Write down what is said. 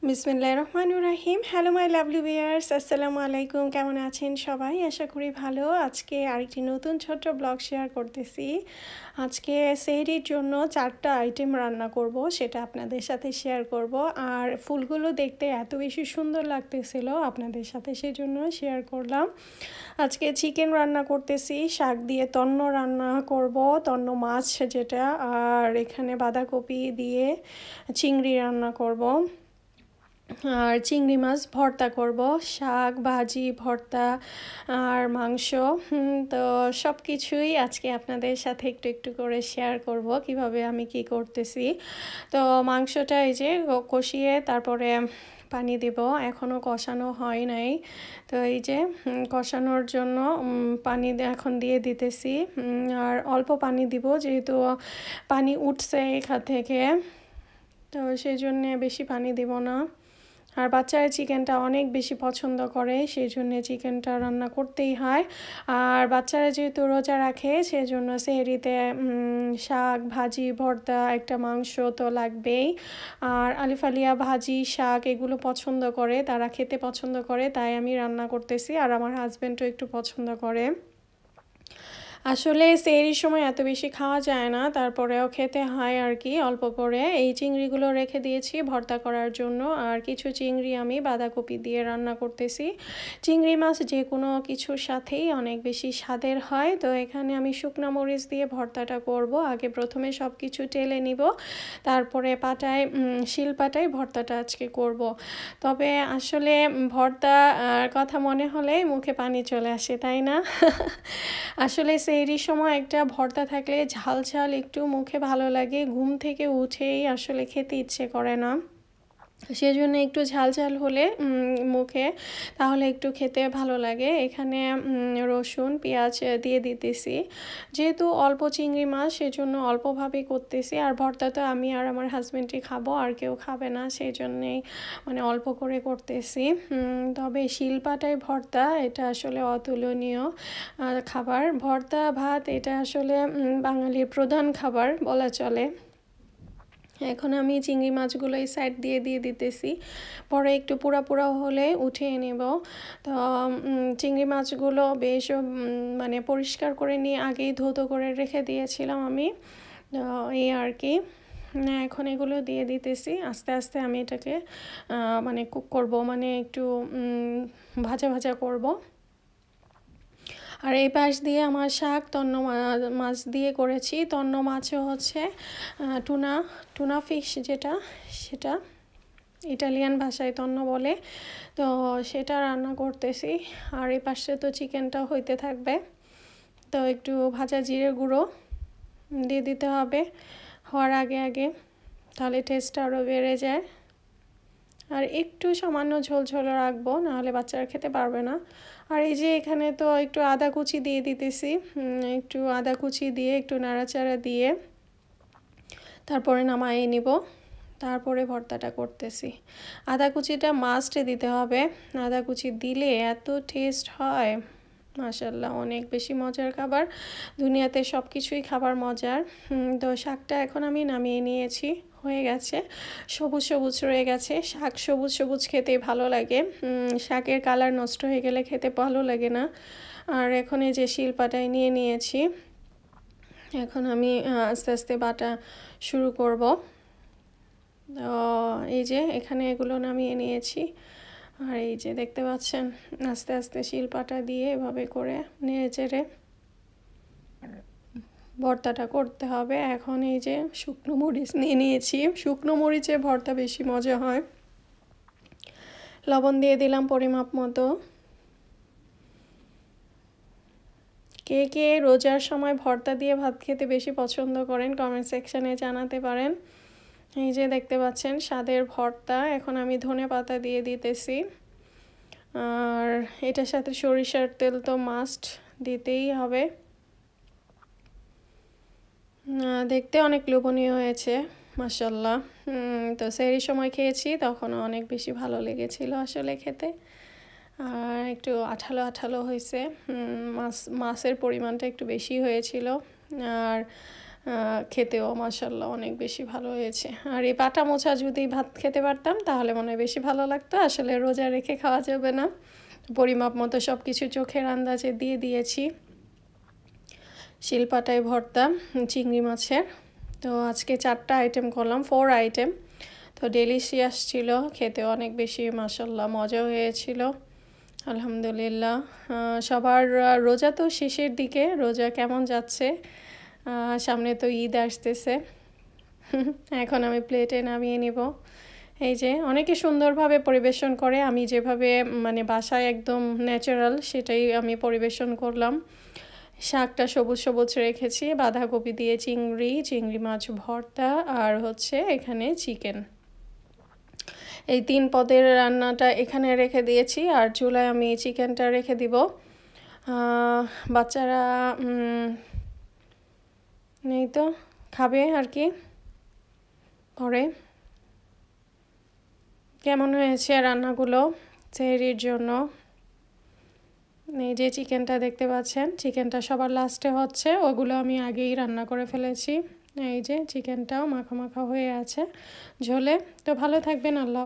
বিসমিল্লাহির রহমানির রহিম। Hello my lovely viewers, আসসালামু আলাইকুম। কেমন আছেন সবাই? আশা করি ভালো। আজকে আরেকটি নতুন ছোট্ট ব্লগ শেয়ার করতেছি। আজকে সেহরির জন্য 4টা আইটেম রান্না করব, সেটা আপনাদের সাথে শেয়ার করব। আর ফুলগুলো দেখতে এত বেশি সুন্দর লাগতেছিল, আপনাদের সাথে সেজন্য শেয়ার করলাম। আজকে চিকেন রান্না করতেছি, শাক দিয়ে তন্ন রান্না করব, তন্ন মাছ যেটা, আর এখানে বাঁধাকপি দিয়ে চিংড়ি রান্না করব, আর চিংড়ি মাছ ভর্তা করব, শাক ভাজি ভর্তা আর মাংস। তো সব কিছুই আজকে আপনাদের সাথে একটু একটু করে শেয়ার করব কিভাবে আমি কি করতেছি। তো মাংসটা এই যে কষিয়ে তারপরে পানি দেব, এখনও কষানো হয় নাই। তো এই যে কষানোর জন্য পানি এখন দিয়ে দিতেছি, আর অল্প পানি দিব যেহেতু পানি উঠছে এখান থেকে, তো সেই জন্যে বেশি পানি দিব না। আর বাচ্চারা চিকেনটা অনেক বেশি পছন্দ করে, সেই জন্যে চিকেনটা রান্না করতেই হয়। আর বাচ্চারা যেহেতু রোজা রাখে, সেই জন্য সেহরিতে শাক ভাজি ভর্তা একটা মাংস তো লাগবেই। আর আলিফ আলিয়া ভাজি শাক এগুলো পছন্দ করে, তারা খেতে পছন্দ করে, তাই আমি রান্না করতেছি। আর আমার হাজব্যান্ডও একটু পছন্দ করে। আসলে সেহরির সময় এত বেশি খাওয়া যায় না, তারপরেও খেতে হয় আর কি অল্প করে। এই চিংড়িগুলো রেখে দিয়েছি ভর্তা করার জন্য, আর কিছু চিংড়ি আমি বাঁধাকপি দিয়ে রান্না করতেছি। চিংড়ি মাছ যে কোনো কিছুর সাথেই অনেক বেশি স্বাদের হয়। তো এখানে আমি শুকনো মরিচ দিয়ে ভর্তাটা করব। আগে প্রথমে সব কিছু টেলে নিব, তারপরে শিলপাটায় ভর্তাটা আজকে করব। তবে আসলে ভর্তা কথা মনে হলে মুখে পানি চলে আসে, তাই না? আসলে সেহরির সময় একটা ভর্তা থাকলে ঝাল ঝাল একটু মুখে ভালো লাগে, ঘুম থেকে উঠেই আসলে খেতে ইচ্ছে করে না, সেজন্য একটু ঝাল ঝাল হলে মুখে তাহলে একটু খেতে ভালো লাগে। এখানে রসুন পেঁয়াজ দিয়ে দিতেছি, যেহেতু অল্প চিংড়ি মাছ সেজন্য অল্পভাবেই করতেছি। আর ভর্তা তো আমি আর আমার হাজব্যান্ডই খাবো, আর কেউ খাবে না, সেই জন্যেই অল্প করে করতেছি। তবে শিলপাটায় ভর্তা এটা আসলে অতুলনীয় খাবার। ভর্তা ভাত এটা আসলে বাঙালির প্রধান খাবার বলা চলে। এখন আমি চিংড়ি মাছগুলো এই সাইড দিয়ে দিতেছি, পরে একটু পোড়া পোড়া হলে উঠিয়ে নেব। তো চিংড়ি মাছগুলো বেশ পরিষ্কার করে নিয়ে আগেই ধৌত করে রেখে দিয়েছিলাম আমি, এই আর কি। এখন এগুলো দিয়ে দিতেছি, আস্তে আস্তে আমি এটাকে কুক করব, একটু ভাজা ভাজা করব। আর এই পাশ দিয়ে আমার শাক তন্ন মাছ দিয়ে করেছি। তন্ন মাছও হচ্ছে টুনা ফিশ যেটা, সেটা ইটালিয়ান ভাষায় তন্ন বলে। তো সেটা রান্না করতেছি। আর এই পাশে তো চিকেনটা হইতে থাকবে, তো একটু ভাজা জিরে গুঁড়ো দিয়ে দিতে হবে হওয়ার আগে আগে, তাহলে টেস্টটা আরও বেড়ে যায়। আর একটু সামান্য ঝোল ঝোল রাখবো, নাহলে বাচ্চারা খেতে পারবে না। আর এই যে এখানে তো একটু আদা কুচি দিয়ে দিতেছি, একটু আদা কুচি দিয়ে একটু নাড়াচাড়া দিয়ে তারপরে নামাইয়ে নিব, তারপরে ভর্তাটা করতেছি। আদা কুচিটা মাস্টে দিতে হবে, আদা কুচি দিলে এত টেস্ট হয়, মাশাআল্লাহ, অনেক বেশি মজার খাবার। দুনিয়াতে সব কিছুই খাবার মজার। তো শাকটা এখন আমি নামিয়ে নিয়েছি, হয়ে গেছে, সবুজ সবুজ রয়ে গেছে। শাক সবুজ সবুজ খেতে ভালো লাগে, শাকের কালার নষ্ট হয়ে গেলে খেতে ভালো লাগে না। আর এখন এই যে শিলপাটায় নিয়ে নিয়েছি, এখন আমি আস্তে আস্তে বাটা শুরু করব। এই যে এখানে এগুলো নামিয়ে নিয়েছি, আর এই যে দেখতে পাচ্ছেন আস্তে আস্তে শিলপাটা দিয়ে এভাবে করে নেড়ে চেড়ে ভর্তাটা করতে হবে। এখন এই যে শুকনো মরিচ নিয়ে নিয়েছি, শুকনো মরিচে ভর্তা বেশি মজা হয়। লবণ দিয়ে দিলাম পরিমাপ মতো। কে কে রোজার সময় ভর্তা দিয়ে ভাত খেতে বেশি পছন্দ করেন কমেন্ট সেকশানে জানাতে পারেন। এই যে দেখতে পাচ্ছেন স্বাদের ভর্তা। এখন আমি ধনেপাতা দিয়ে দিতেছি, আর এটার সাথে সরিষার তেল তো মাস্ট দিতেই হবে। দেখতে অনেক লোভনীয় হয়েছে, মাশাআল্লাহ। তো সেহরির সময় খেয়েছি, তখনও অনেক বেশি ভালো লেগেছিল আসলে খেতে। আর একটু আঠালো আঠালো হয়েছে, মাছের পরিমাণটা একটু বেশি হয়েছিল। আর খেতেও মাশাআল্লাহ অনেক বেশি ভালো হয়েছে। আর এই বাটা মোচা যদি ভাত খেতে পারতাম তাহলে মনে হয় বেশি ভালো লাগতো। আসলে রোজা রেখে খাওয়া যাবে না, পরিমাপ মতো সব কিছু চোখের আন্দাজে দিয়ে দিয়েছি। শিলপাটায় ভর্তা চিংড়ি মাছের। তো আজকে 4টা আইটেম করলাম, 4 আইটেম। তো ডেলিশিয়াস ছিল, খেতে অনেক বেশি মাশাআল্লাহ মজা হয়েছিল আলহামদুলিল্লাহ। সবার রোজা তো শেষের দিকে, রোজা কেমন যাচ্ছে? সামনে তো ঈদ আসতেছে। এখন আমি প্লেটে নামিয়ে নিব। এই যে অনেকে সুন্দরভাবে পরিবেশন করে, আমি যেভাবে মানে বাসায় একদম ন্যাচারাল সেটাই আমি পরিবেশন করলাম। শাকটা সবুজ সবুজ রেখেছি, বাঁধাকপি দিয়ে চিংড়ি মাছ ভর্তা, আর হচ্ছে এখানে চিকেন। এই 3 পদের রান্নাটা এখানে রেখে দিয়েছি, আর চুলায় আমি চিকেনটা রেখে দিব। বাচ্চারা নেই তো, খাবে আর কি পরে। কেমন হয়েছে রান্নাগুলো সেহরির জন্য? এই যে চিকেনটা দেখতে পাচ্ছেন, চিকেনটা সবার লাস্টে হচ্ছে, ওগুলো আমি আগেই রান্না করে ফেলেছি। এই যে চিকেনটাও মাখা মাখা হয়ে আছে ঝোলে। তো ভালো থাকবেন, আল্লাহ।